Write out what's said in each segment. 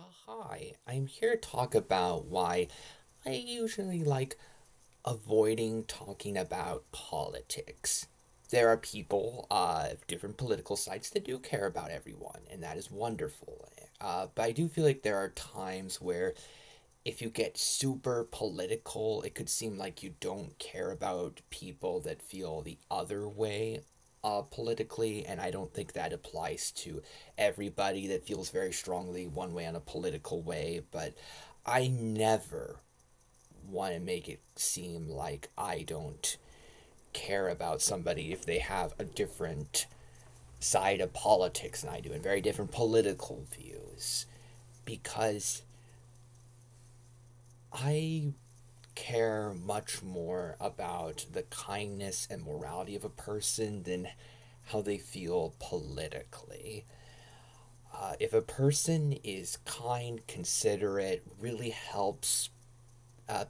Hi, I'm here to talk about why I usually like avoiding talking about politics. There are people of different political sides that do care about everyone, and that is wonderful. But I do feel like there are times where if you get super political, it could seem like you don't care about people that feel the other way politically, and I don't think that applies to everybody that feels very strongly one way on a political way, but I never want to make it seem like I don't care about somebody if they have a different side of politics than I do and very different political views because I care much more about the kindness and morality of a person than how they feel politically. If a person is kind, considerate, really helps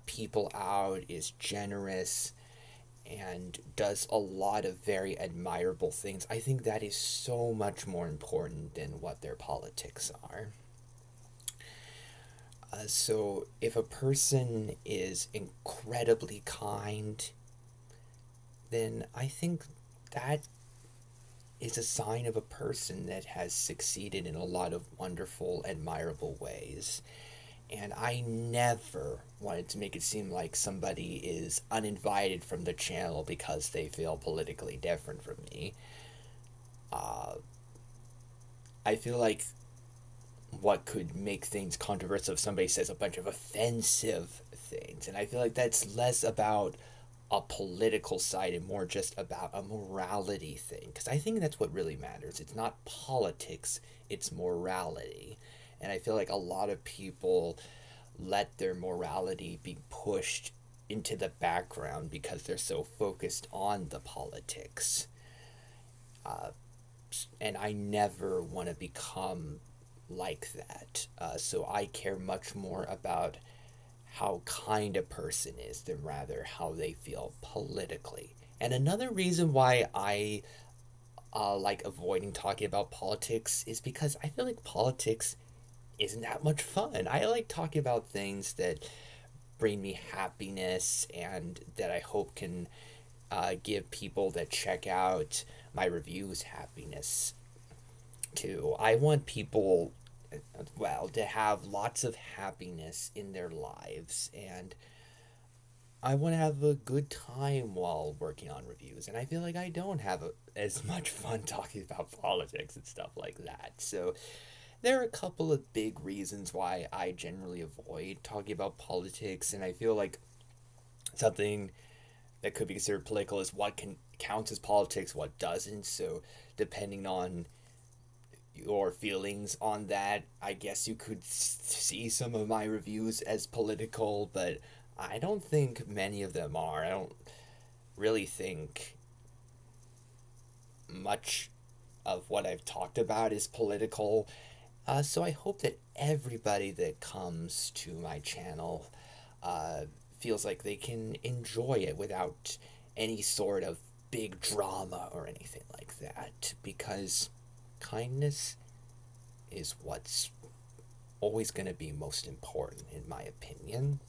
people out, is generous, and does a lot of very admirable things, I think that is so much more important than what their politics are. So, if a person is incredibly kind, then I think that is a sign of a person that has succeeded in a lot of wonderful, admirable ways. And I never wanted to make it seem like somebody is uninvited from the channel because they feel politically different from me. Uh, I feel like what could make things controversial if somebody says a bunch of offensive things. And I feel like that's less about a political side and more just about a morality thing. Because I think that's what really matters. It's not politics, it's morality. And I feel like a lot of people let their morality be pushed into the background because they're so focused on the politics. Uh, and I never want to become like that. So I care much more about how kind a person is than rather how they feel politically. And another reason why I like avoiding talking about politics is because I feel like politics isn't that much fun. I like talking about things that bring me happiness and that I hope can give people that check out my reviews happiness too. I want people, well, to have lots of happiness in their lives, and I want to have a good time while working on reviews. And I feel like I don't have as much fun talking about politics and stuff like that. So there are a couple of big reasons why I generally avoid talking about politics, and I feel like something that could be considered political is what can counts as politics, what doesn't. So depending on your feelings on that, I guess you could see some of my reviews as political, but I don't think many of them are. I don't really think much of what I've talked about is political. So I hope that everybody that comes to my channel uh, feels like they can enjoy it without any sort of big drama or anything like that. Because kindness is what's always going to be most important, in my opinion.